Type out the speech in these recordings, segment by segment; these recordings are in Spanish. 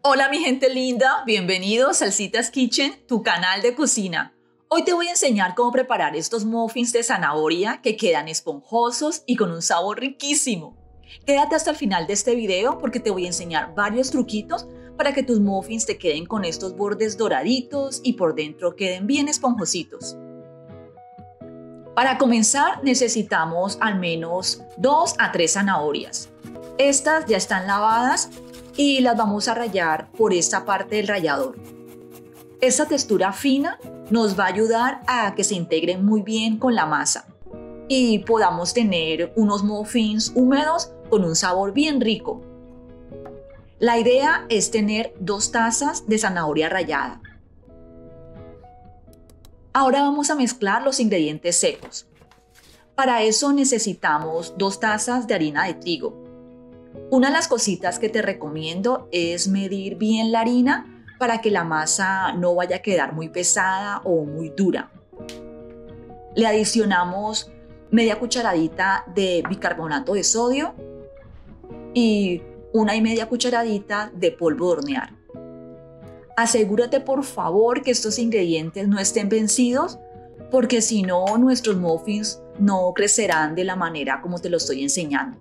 Hola mi gente linda, bienvenidos a Salsitas Kitchen, tu canal de cocina. Hoy te voy a enseñar cómo preparar estos muffins de zanahoria que quedan esponjosos y con un sabor riquísimo. Quédate hasta el final de este video porque te voy a enseñar varios truquitos para que tus muffins te queden con estos bordes doraditos y por dentro queden bien esponjositos. Para comenzar necesitamos al menos 2 a 3 zanahorias. Estas ya están lavadas y las vamos a rallar por esta parte del rallador. Esta textura fina nos va a ayudar a que se integren muy bien con la masa y podamos tener unos muffins húmedos con un sabor bien rico. La idea es tener 2 tazas de zanahoria rallada. Ahora vamos a mezclar los ingredientes secos. Para eso necesitamos 2 tazas de harina de trigo. Una de las cositas que te recomiendo es medir bien la harina para que la masa no vaya a quedar muy pesada o muy dura. Le adicionamos media cucharadita de bicarbonato de sodio y 1,5 cucharadita de polvo de hornear. Asegúrate por favor que estos ingredientes no estén vencidos porque si no nuestros muffins no crecerán de la manera como te lo estoy enseñando.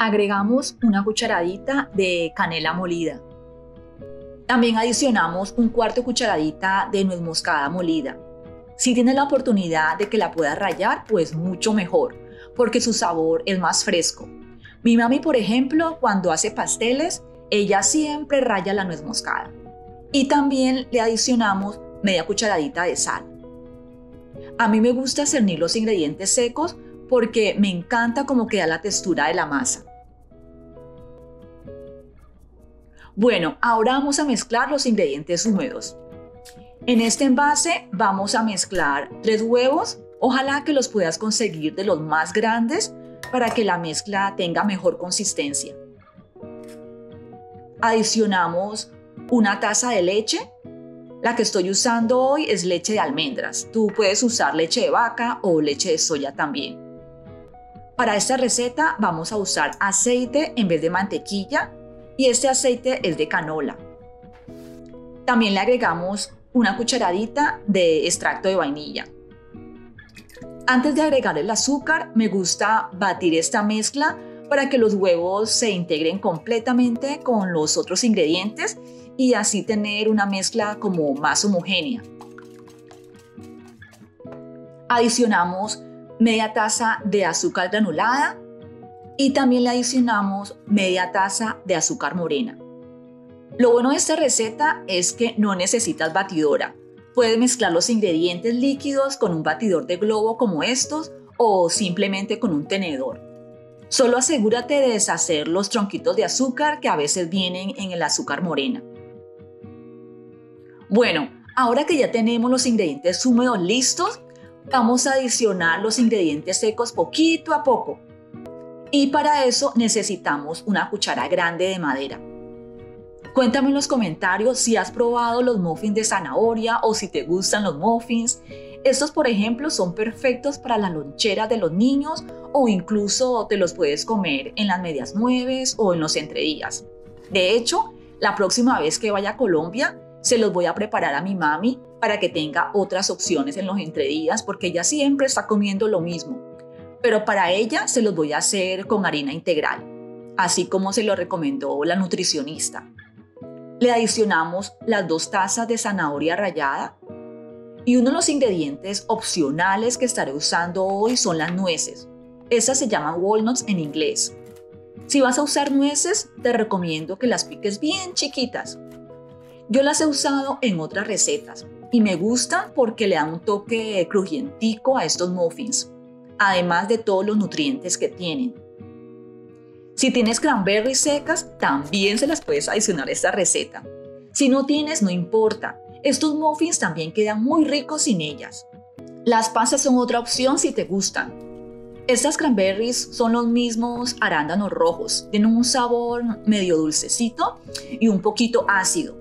Agregamos 1 cucharadita de canela molida. También adicionamos 1/4 cucharadita de nuez moscada molida. Si tienes la oportunidad de que la puedas rallar, pues mucho mejor, porque su sabor es más fresco. Mi mami, por ejemplo, cuando hace pasteles, ella siempre ralla la nuez moscada. Y también le adicionamos media cucharadita de sal. A mí me gusta cernir los ingredientes secos porque me encanta cómo queda la textura de la masa. Bueno, ahora vamos a mezclar los ingredientes húmedos. En este envase vamos a mezclar 3 huevos, ojalá que los puedas conseguir de los más grandes para que la mezcla tenga mejor consistencia. Adicionamos 1 taza de leche. La que estoy usando hoy es leche de almendras. Tú puedes usar leche de vaca o leche de soya también. Para esta receta vamos a usar aceite en vez de mantequilla y este aceite es de canola. También le agregamos 1 cucharadita de extracto de vainilla. Antes de agregar el azúcar, me gusta batir esta mezcla para que los huevos se integren completamente con los otros ingredientes y así tener una mezcla como más homogénea. Adicionamos media taza de azúcar granulada y también le adicionamos media taza de azúcar morena. Lo bueno de esta receta es que no necesitas batidora. Puedes mezclar los ingredientes líquidos con un batidor de globo como estos o simplemente con un tenedor. Solo asegúrate de deshacer los tronquitos de azúcar que a veces vienen en el azúcar morena. Bueno, ahora que ya tenemos los ingredientes húmedos listos, vamos a adicionar los ingredientes secos poquito a poco. Y para eso necesitamos 1 cuchara grande de madera. Cuéntame en los comentarios si has probado los muffins de zanahoria o si te gustan los muffins. Estos, por ejemplo, son perfectos para las loncheras de los niños o incluso te los puedes comer en las medias nueves o en los entredías. De hecho, la próxima vez que vaya a Colombia, se los voy a preparar a mi mami para que tenga otras opciones en los entredías porque ella siempre está comiendo lo mismo. Pero para ella se los voy a hacer con harina integral, así como se lo recomendó la nutricionista. Le adicionamos las 2 tazas de zanahoria rallada y uno de los ingredientes opcionales que estaré usando hoy son las nueces. Estas se llaman walnuts en inglés. Si vas a usar nueces, te recomiendo que las piques bien chiquitas. Yo las he usado en otras recetas y me gustan porque le dan un toque crujientico a estos muffins, además de todos los nutrientes que tienen. Si tienes cranberries secas, también se las puedes adicionar a esta receta. Si no tienes, no importa. Estos muffins también quedan muy ricos sin ellas. Las pasas son otra opción si te gustan. Estas cranberries son los mismos arándanos rojos. Tienen un sabor medio dulcecito y un poquito ácido.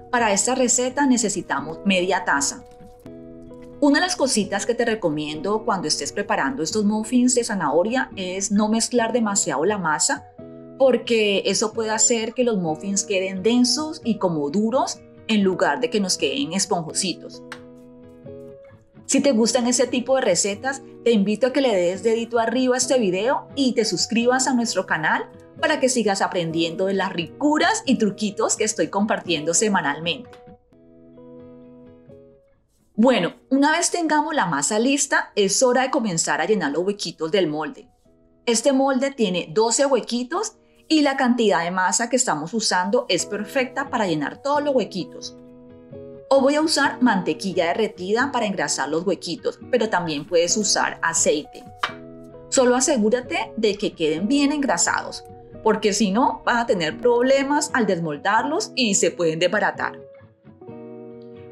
Para esta receta necesitamos media taza. Una de las cositas que te recomiendo cuando estés preparando estos muffins de zanahoria es no mezclar demasiado la masa porque eso puede hacer que los muffins queden densos y como duros en lugar de que nos queden esponjositos. Si te gustan ese tipo de recetas, te invito a que le des dedito arriba a este video y te suscribas a nuestro canal para que sigas aprendiendo de las ricuras y truquitos que estoy compartiendo semanalmente. Bueno, una vez tengamos la masa lista, es hora de comenzar a llenar los huequitos del molde. Este molde tiene 12 huequitos y la cantidad de masa que estamos usando es perfecta para llenar todos los huequitos. O voy a usar mantequilla derretida para engrasar los huequitos, pero también puedes usar aceite. Solo asegúrate de que queden bien engrasados, porque si no, vas a tener problemas al desmoldarlos y se pueden desbaratar.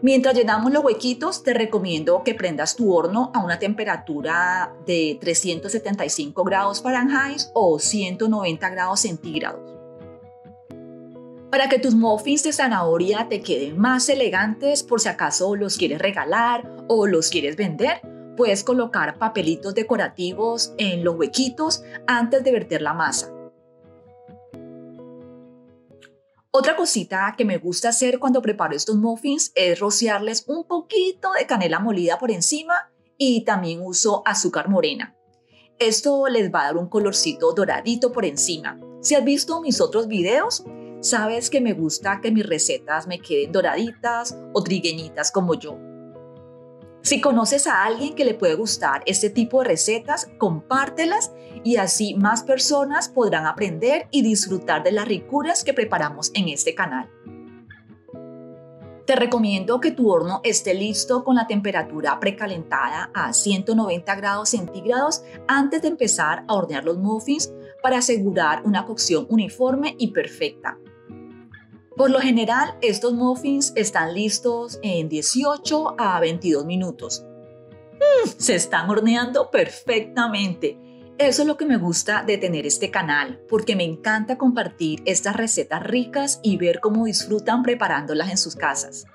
Mientras llenamos los huequitos, te recomiendo que prendas tu horno a una temperatura de 375 grados Fahrenheit o 190 grados centígrados. Para que tus muffins de zanahoria te queden más elegantes, por si acaso los quieres regalar o los quieres vender, puedes colocar papelitos decorativos en los huequitos antes de verter la masa. Otra cosita que me gusta hacer cuando preparo estos muffins es rociarles un poquito de canela molida por encima y también uso azúcar morena. Esto les va a dar un colorcito doradito por encima. Si has visto mis otros videos, sabes que me gusta que mis recetas me queden doraditas o trigueñitas como yo. Si conoces a alguien que le puede gustar este tipo de recetas, compártelas y así más personas podrán aprender y disfrutar de las ricuras que preparamos en este canal. Te recomiendo que tu horno esté listo con la temperatura precalentada a 190 grados centígrados antes de empezar a hornear los muffins para asegurar una cocción uniforme y perfecta. Por lo general, estos muffins están listos en 18 a 22 minutos. Se están horneando perfectamente. Eso es lo que me gusta de tener este canal, porque me encanta compartir estas recetas ricas y ver cómo disfrutan preparándolas en sus casas.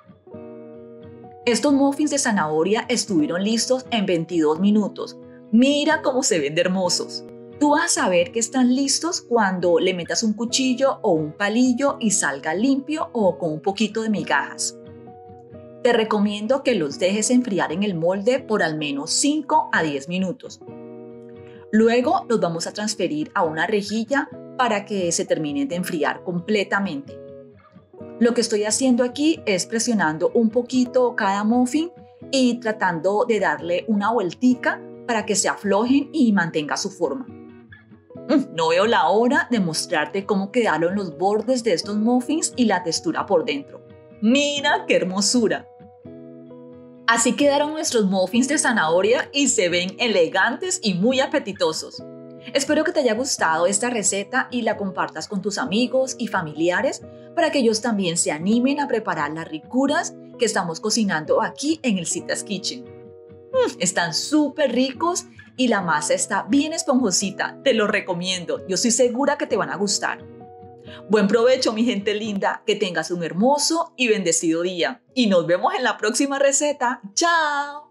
Estos muffins de zanahoria estuvieron listos en 22 minutos. Mira cómo se ven de hermosos. Tú vas a saber que están listos cuando le metas un cuchillo o un palillo y salga limpio o con un poquito de migajas. Te recomiendo que los dejes enfriar en el molde por al menos 5 a 10 minutos. Luego los vamos a transferir a una rejilla para que se terminen de enfriar completamente. Lo que estoy haciendo aquí es presionando un poquito cada muffin y tratando de darle una vueltica para que se aflojen y mantenga su forma. No veo la hora de mostrarte cómo quedaron los bordes de estos muffins y la textura por dentro. ¡Mira qué hermosura! Así quedaron nuestros muffins de zanahoria y se ven elegantes y muy apetitosos. Espero que te haya gustado esta receta y la compartas con tus amigos y familiares para que ellos también se animen a preparar las ricuras que estamos cocinando aquí en el Zita's Kitchen. Están súper ricos y la masa está bien esponjosita, te lo recomiendo, yo estoy segura que te van a gustar. Buen provecho, mi gente linda, que tengas un hermoso y bendecido día y nos vemos en la próxima receta. ¡Chao!